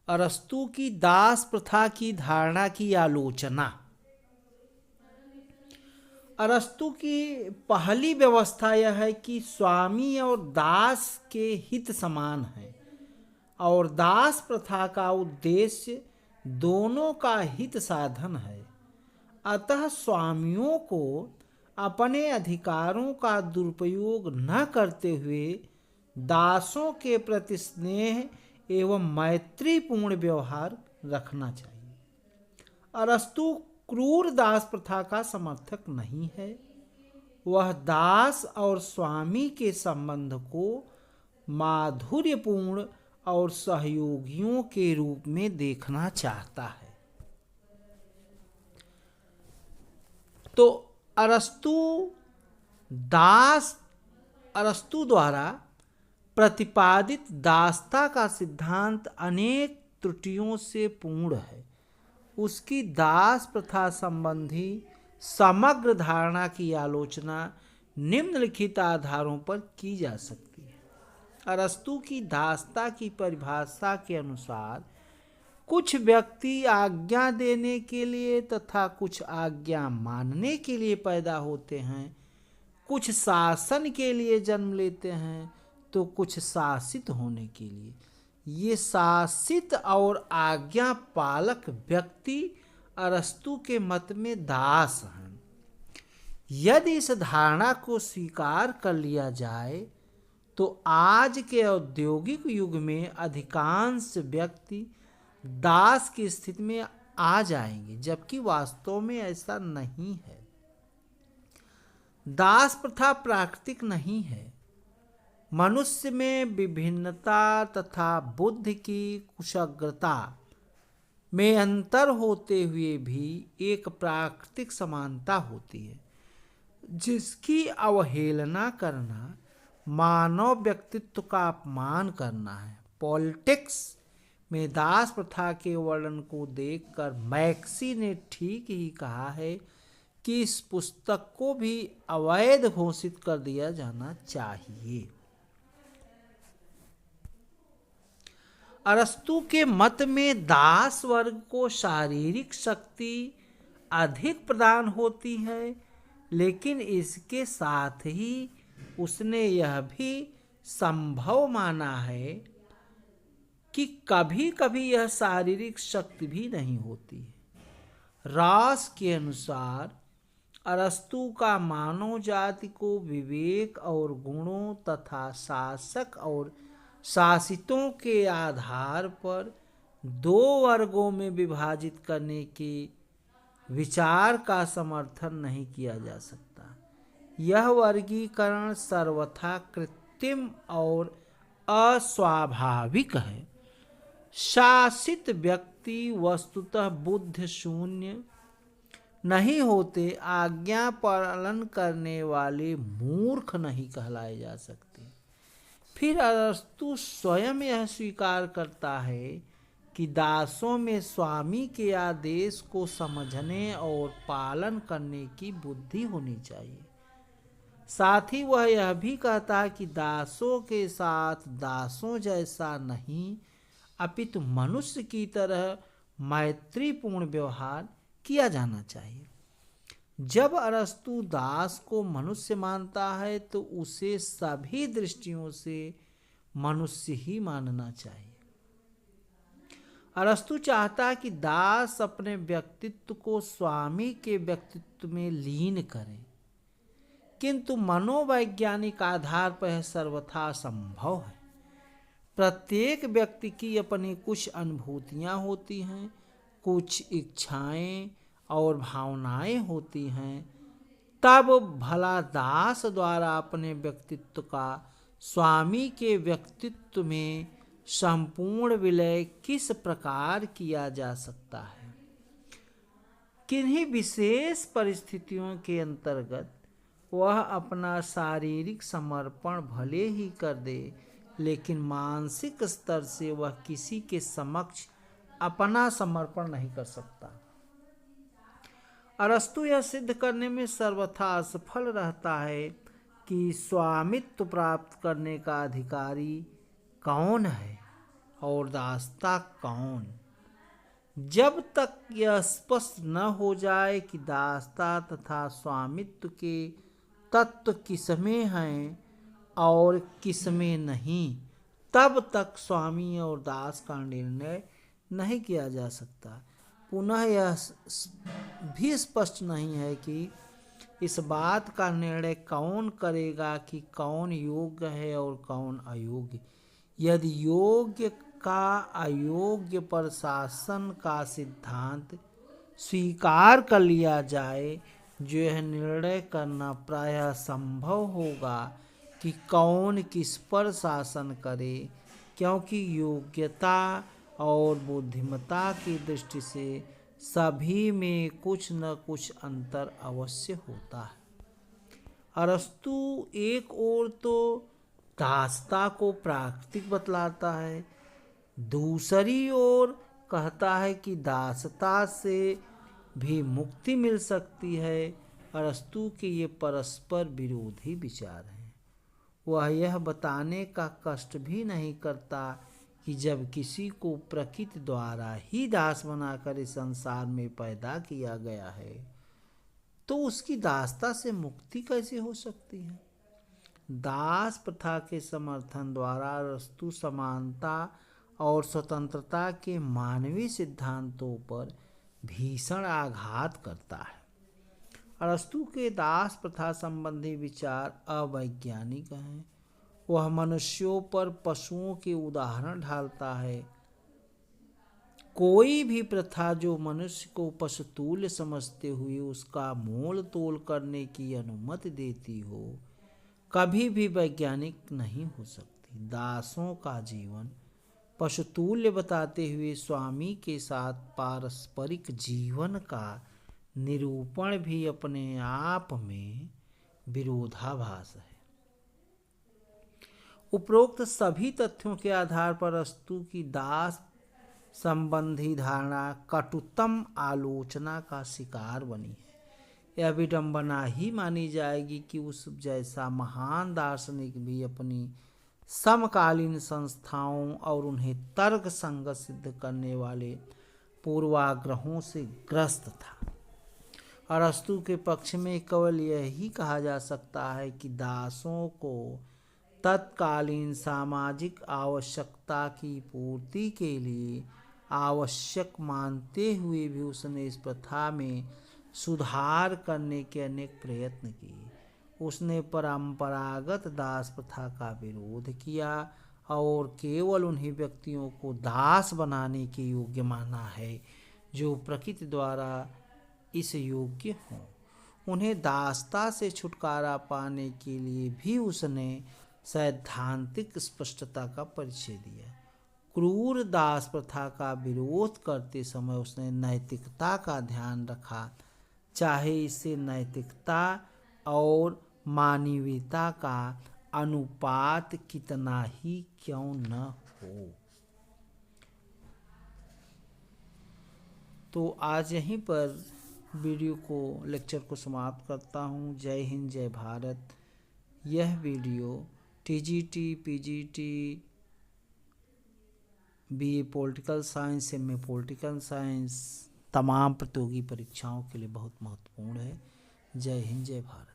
अरस्तु की दास प्रथा की धारणा की आलोचना। अरस्तु की पहली व्यवस्था यह है कि स्वामी और दास के हित समान है और दास प्रथा का उद्देश्य दोनों का हित साधन है। अतः स्वामियों को अपने अधिकारों का दुरुपयोग न करते हुए दासों के प्रति स्नेह एवं मैत्रीपूर्ण व्यवहार रखना चाहिए। अरस्तु क्रूर दास प्रथा का समर्थक नहीं है। वह दास और स्वामी के संबंध को माधुर्यपूर्ण और सहयोगियों के रूप में देखना चाहता है। तो अरस्तु द्वारा प्रतिपादित दासता का सिद्धांत अनेक त्रुटियों से पूर्ण है। उसकी दास प्रथा संबंधी समग्र धारणा की आलोचना निम्नलिखित आधारों पर की जा सकती है। अरस्तु की दासता की परिभाषा के अनुसार कुछ व्यक्ति आज्ञा देने के लिए तथा कुछ आज्ञा मानने के लिए पैदा होते हैं, कुछ शासन के लिए जन्म लेते हैं तो कुछ शासित होने के लिए। ये शासित और आज्ञा पालक व्यक्ति अरस्तु के मत में दास हैं। यदि इस धारणा को स्वीकार कर लिया जाए तो आज के औद्योगिक युग में अधिकांश व्यक्ति दास की स्थिति में आ जाएंगे, जबकि वास्तव में ऐसा नहीं है। दास प्रथा प्राकृतिक नहीं है। मनुष्य में विभिन्नता तथा बुद्धि की कुशाग्रता में अंतर होते हुए भी एक प्राकृतिक समानता होती है, जिसकी अवहेलना करना मानव व्यक्तित्व का अपमान करना है। पॉलिटिक्स में दास प्रथा के वर्णन को देखकर मैक्सी ने ठीक ही कहा है कि इस पुस्तक को भी अवैध घोषित कर दिया जाना चाहिए। अरस्तु के मत में दास वर्ग को शारीरिक शक्ति अधिक प्रदान होती है, लेकिन इसके साथ ही उसने यह भी संभव माना है कि कभी कभी यह शारीरिक शक्ति भी नहीं होती है। रॉस के अनुसार अरस्तु का मानव जाति को विवेक और गुणों तथा शासक और शासितों के आधार पर दो वर्गों में विभाजित करने के विचार का समर्थन नहीं किया जा सकता। यह वर्गीकरण सर्वथा कृत्रिम और अस्वाभाविक है। शासित व्यक्ति वस्तुतः बुद्धि शून्य नहीं होते, आज्ञा पालन करने वाले मूर्ख नहीं कहलाए जा सकते। फिर अरस्तु स्वयं यह स्वीकार करता है कि दासों में स्वामी के आदेश को समझने और पालन करने की बुद्धि होनी चाहिए। साथ ही वह यह भी कहता है कि दासों के साथ दासों जैसा नहीं अपितु मनुष्य की तरह मैत्रीपूर्ण व्यवहार किया जाना चाहिए। जब अरस्तु दास को मनुष्य मानता है तो उसे सभी दृष्टियों से मनुष्य ही मानना चाहिए। अरस्तु चाहता है कि दास अपने व्यक्तित्व को स्वामी के व्यक्तित्व में लीन करें, किंतु मनोवैज्ञानिक आधार पर यह सर्वथा संभव है। प्रत्येक व्यक्ति की अपनी कुछ अनुभूतियां होती हैं, कुछ इच्छाएं और भावनाएं होती हैं। तब भला दास द्वारा अपने व्यक्तित्व का स्वामी के व्यक्तित्व में संपूर्ण विलय किस प्रकार किया जा सकता है? किन्हीं विशेष परिस्थितियों के अंतर्गत वह अपना शारीरिक समर्पण भले ही कर दे, लेकिन मानसिक स्तर से वह किसी के समक्ष अपना समर्पण नहीं कर सकता। अरस्तु यह सिद्ध करने में सर्वथा असफल रहता है कि स्वामित्व प्राप्त करने का अधिकारी कौन है और दासता कौन। जब तक यह स्पष्ट न हो जाए कि दासता तथा स्वामित्व के तत्व किसमें हैं और किसमें नहीं, तब तक स्वामी और दास का निर्णय नहीं किया जा सकता। पुनः यह भी स्पष्ट नहीं है कि इस बात का निर्णय कौन करेगा कि कौन योग्य है और कौन अयोग्य। यदि योग्य का अयोग्य पर शासन का सिद्धांत स्वीकार कर लिया जाए, जो यह निर्णय करना प्रायः संभव होगा कि कौन किस पर शासन करे, क्योंकि योग्यता और बुद्धिमत्ता की दृष्टि से सभी में कुछ न कुछ अंतर अवश्य होता है। अरस्तु एक ओर तो दासता को प्राकृतिक बतलाता है, दूसरी ओर कहता है कि दासता से भी मुक्ति मिल सकती है। अरस्तु के ये परस्पर विरोधी विचार हैं। वह यह बताने का कष्ट भी नहीं करता कि जब किसी को प्रकृति द्वारा ही दास बनाकर इस संसार में पैदा किया गया है, तो उसकी दासता से मुक्ति कैसे हो सकती है। दास प्रथा के समर्थन द्वारा अरस्तु समानता और स्वतंत्रता के मानवीय सिद्धांतों पर भीषण आघात करता है। अरस्तु के दास प्रथा संबंधी विचार अवैज्ञानिक हैं। वह मनुष्यों पर पशुओं के उदाहरण ढालता है। कोई भी प्रथा जो मनुष्य को पशुतुल्य समझते हुए उसका मोल तोल करने की अनुमति देती हो, कभी भी वैज्ञानिक नहीं हो सकती। दासों का जीवन पशुतुल्य बताते हुए स्वामी के साथ पारस्परिक जीवन का निरूपण भी अपने आप में विरोधाभास है। उपरोक्त सभी तथ्यों के आधार पर अरस्तु की दास संबंधी धारणा कटुतम आलोचना का शिकार बनी है। यह विडंबना ही मानी जाएगी कि उस जैसा महान दार्शनिक भी अपनी समकालीन संस्थाओं और उन्हें तर्क संगत सिद्ध करने वाले पूर्वाग्रहों से ग्रस्त था। अरस्तु के पक्ष में केवल यही कहा जा सकता है कि दासों को तत्कालीन सामाजिक आवश्यकता की पूर्ति के लिए आवश्यक मानते हुए भी उसने इस प्रथा में सुधार करने के अनेक प्रयत्न किए। उसने परंपरागत दास प्रथा का विरोध किया और केवल उन्हीं व्यक्तियों को दास बनाने के योग्य माना है जो प्रकृति द्वारा इस योग्य हों। उन्हें दासता से छुटकारा पाने के लिए भी उसने सैद्धांतिक स्पष्टता का परिचय दिया। क्रूर दास प्रथा का विरोध करते समय उसने नैतिकता का ध्यान रखा, चाहे इससे नैतिकता और मानवीयता का अनुपात कितना ही क्यों न हो। तो आज यहीं पर वीडियो को लेक्चर को समाप्त करता हूँ। जय हिंद, जय भारत। यह video TGT, PGT, BA political science, MA political science तमाम प्रतियोगी परीक्षाओं के लिए बहुत महत्वपूर्ण है। जय हिंद, जय भारत।